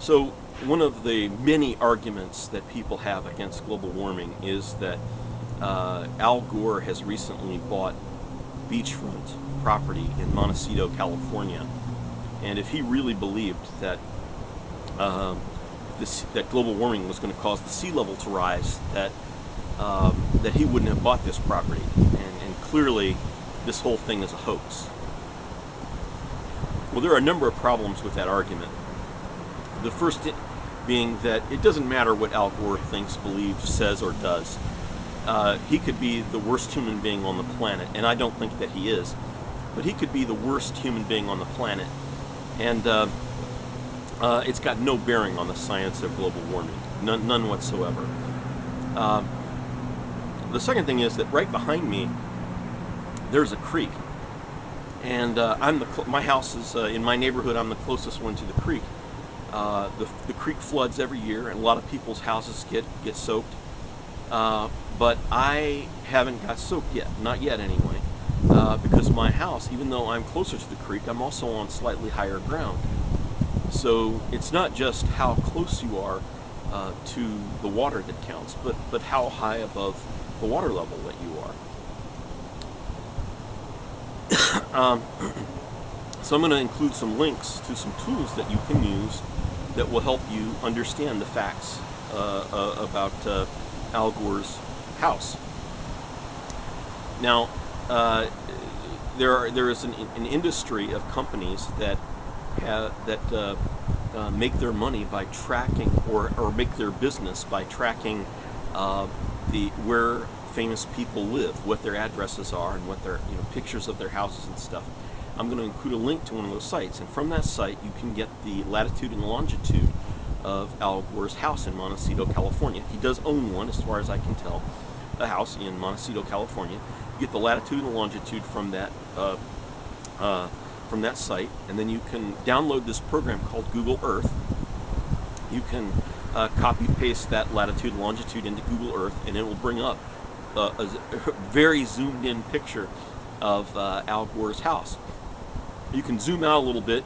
So one of the many arguments that people have against global warming is that Al Gore has recently bought beachfront property in Montecito, California, and if he really believed that that global warming was going to cause the sea level to rise, that he wouldn't have bought this property, and clearly this whole thing is a hoax. Well, there are a number of problems with that argument. The first being that it doesn't matter what Al Gore thinks, believes, says, or does. He could be the worst human being on the planet, and I don't think that he is, but he could be the worst human being on the planet, and it's got no bearing on the science of global warming, none whatsoever. The second thing is that right behind me there's a creek, and my house is in my neighborhood. I'm the closest one to the creek. The creek floods every year, and a lot of people's houses get soaked. But I haven't got soaked yet, not yet anyway, because my house, even though I'm closer to the creek, I'm also on slightly higher ground. So it's not just how close you are to the water that counts, but how high above the water level that you are. So I'm going to include some links to some tools that you can use that will help you understand the facts about Al Gore's house. Now, there is an industry of companies that make their money by tracking, or make their business by tracking where famous people live, what their addresses are, and what their pictures of their houses and stuff. I'm going to include a link to one of those sites, and from that site you can get the latitude and longitude of Al Gore's house in Montecito, California. He does own one, as far as I can tell, a house in Montecito, California. You get the latitude and longitude from that site, and then you can download this program called Google Earth. You can copy paste that latitude and longitude into Google Earth, and it will bring up a very zoomed in picture of Al Gore's house. You can zoom out a little bit,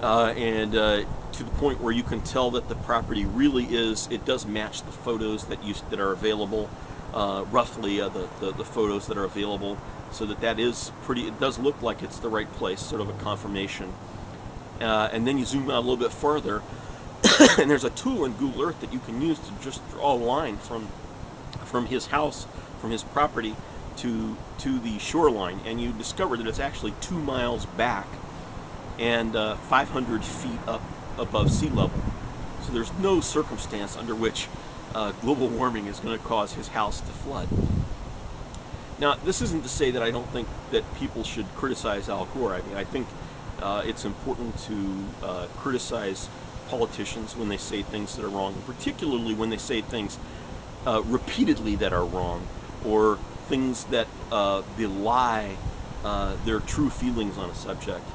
and to the point where you can tell that the property really it does match the photos that are available, roughly the photos that are available, so that is pretty. It does look like it's the right place, sort of a confirmation. And then you zoom out a little bit farther, and there's a tool in Google Earth that you can use to just draw a line from his house, from his property, to the shoreline, and you discover that it's actually 2 miles back and 500 feet up above sea level. So there's no circumstance under which global warming is going to cause his house to flood. Now, this isn't to say that I don't think that people should criticize Al Gore. I mean, I think it's important to criticize politicians when they say things that are wrong, particularly when they say things repeatedly that are wrong, or things that belie their true feelings on a subject.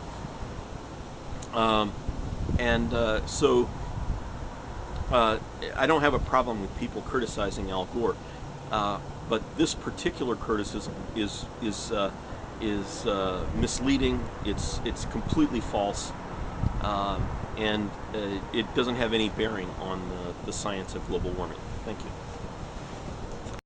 So I don't have a problem with people criticizing Al Gore, but this particular criticism is misleading. It's completely false, and it doesn't have any bearing on the science of global warming. Thank you.